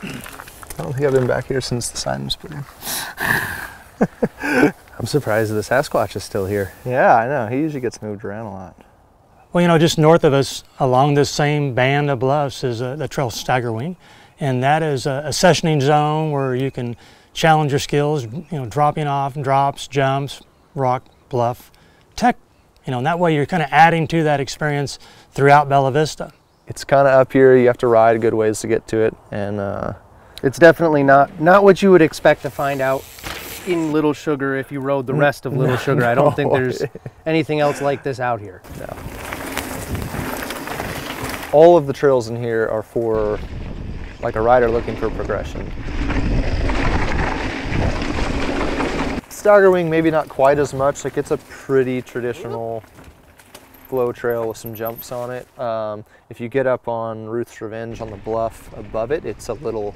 I don't think I've been back here since the sign was put in. I'm surprised the Sasquatch is still here. Yeah, I know. He usually gets moved around a lot. Well, you know, just north of us, along this same band of bluffs, is the trail Staggerwing, and that is a sessioning zone where you can challenge your skills. You know, dropping off, drops, jumps, rock, bluff, tech. You know, and that way you're kind of adding to that experience throughout Bella Vista. It's kind of up here. You have to ride a good ways to get to it, and it's definitely not what you would expect to find out in Little Sugar if you rode the rest of Little Sugar. I don't think there's anything else like this out here. No. All of the trails in here are for like a rider looking for progression. Staggerwing, maybe not quite as much. Like, it's a pretty traditional flow trail with some jumps on it. If you get up on Ruth's Revenge on the bluff above it, it's a little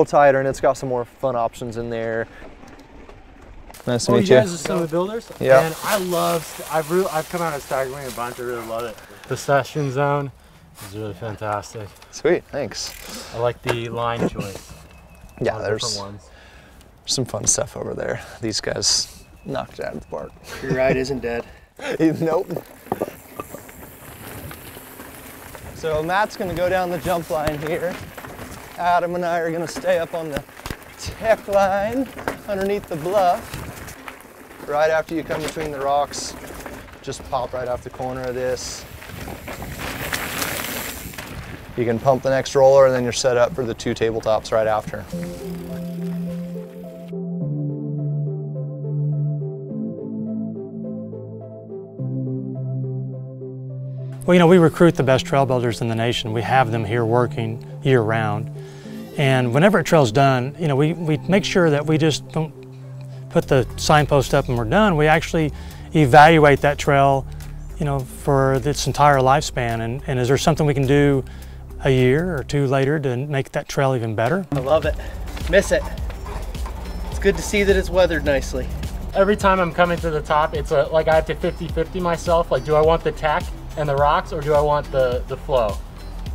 tighter, and it's got some more fun options in there. Nice to meet you. You guys are some of the builders? Yeah. And I've come out of Staggerwing a bunch. I really love it. The Session Zone is really fantastic. Sweet, thanks. I like the line choice. Yeah, there's different ones. some fun stuff over there. These guys knocked it out of the park. Your ride isn't dead. Nope. So Matt's gonna go down the jump line here. Adam and I are gonna stay up on the tech line underneath the bluff. Right after you come between the rocks, just pop right off the corner of this. You can pump the next roller, and then you're set up for the 2 tabletops right after. Well, you know, we recruit the best trail builders in the nation. We have them here working year-round. And whenever a trail's done, you know, we make sure that we just don't put the signpost up and we're done. We actually evaluate that trail, you know, for its entire lifespan. And is there something we can do a year or 2 later to make that trail even better? I love it. Miss it. It's good to see that it's weathered nicely. Every time I'm coming to the top, it's like I have to 50-50 myself. Like, do I want the tech and the rocks, or do I want the flow?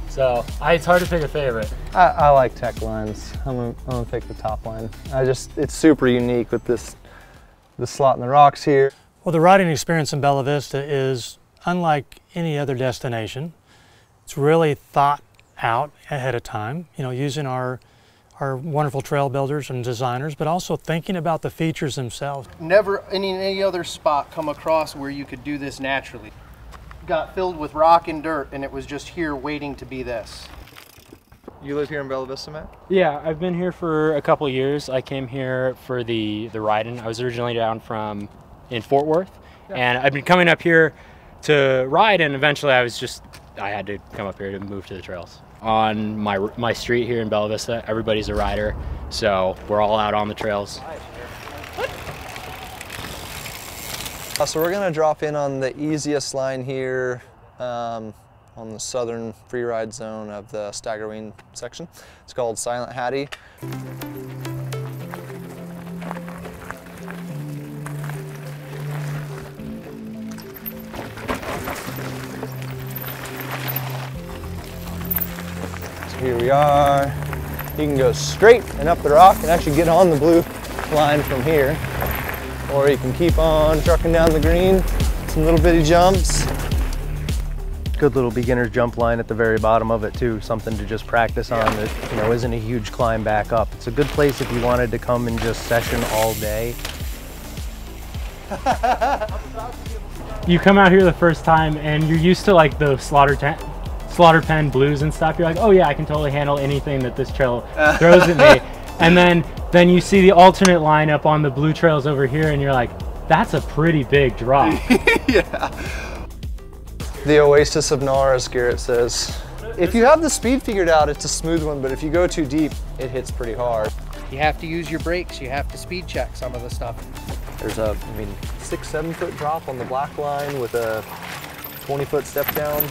So it's hard to pick a favorite. I like tech lines. I'm gonna pick the top line. It's super unique with the slot in the rocks here. Well, the riding experience in Bella Vista is unlike any other destination. It's really thought out ahead of time, you know, using our wonderful trail builders and designers, but also thinking about the features themselves. Never in any other spot come across where you could do this naturally. Got filled with rock and dirt, and it was just here waiting to be this. You live here in Bella Vista, Matt? Yeah, I've been here for a couple of years. I came here for the riding. I was originally down in Fort Worth, and I've been coming up here to ride, and eventually I had to come up here to move to the trails. On my street here in Bella Vista, everybody's a rider, so we're all out on the trails. So we're gonna drop in on the easiest line here on the southern free ride zone of the Staggerwing section. It's called Silent Hattie. So here we are. You can go straight and up the rock and actually get on the blue line from here. Or you can keep on trucking down the green, some little bitty jumps. Good little beginner's jump line at the very bottom of it too, something to just practice on that, you know, isn't a huge climb back up. It's a good place if you wanted to come and just session all day. You come out here the first time and you're used to like the slaughter pen blues and stuff. You're like, oh yeah, I can totally handle anything that this trail throws at me. And then you see the alternate line up on the blue trails over here, and you're like, that's a pretty big drop. Yeah. The Oasis of Nar, as Garrett says. If you have the speed figured out, it's a smooth one, but if you go too deep, it hits pretty hard. You have to use your brakes. You have to speed check some of the stuff. There's a, 6-7 foot drop on the black line with a 20-foot step down.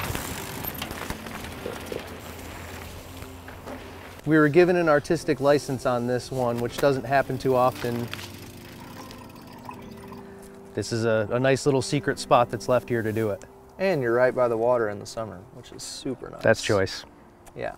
We were given an artistic license on this one, which doesn't happen too often. This is a nice little secret spot that's left here to do it. And you're right by the water in the summer, which is super nice. That's choice. Yeah.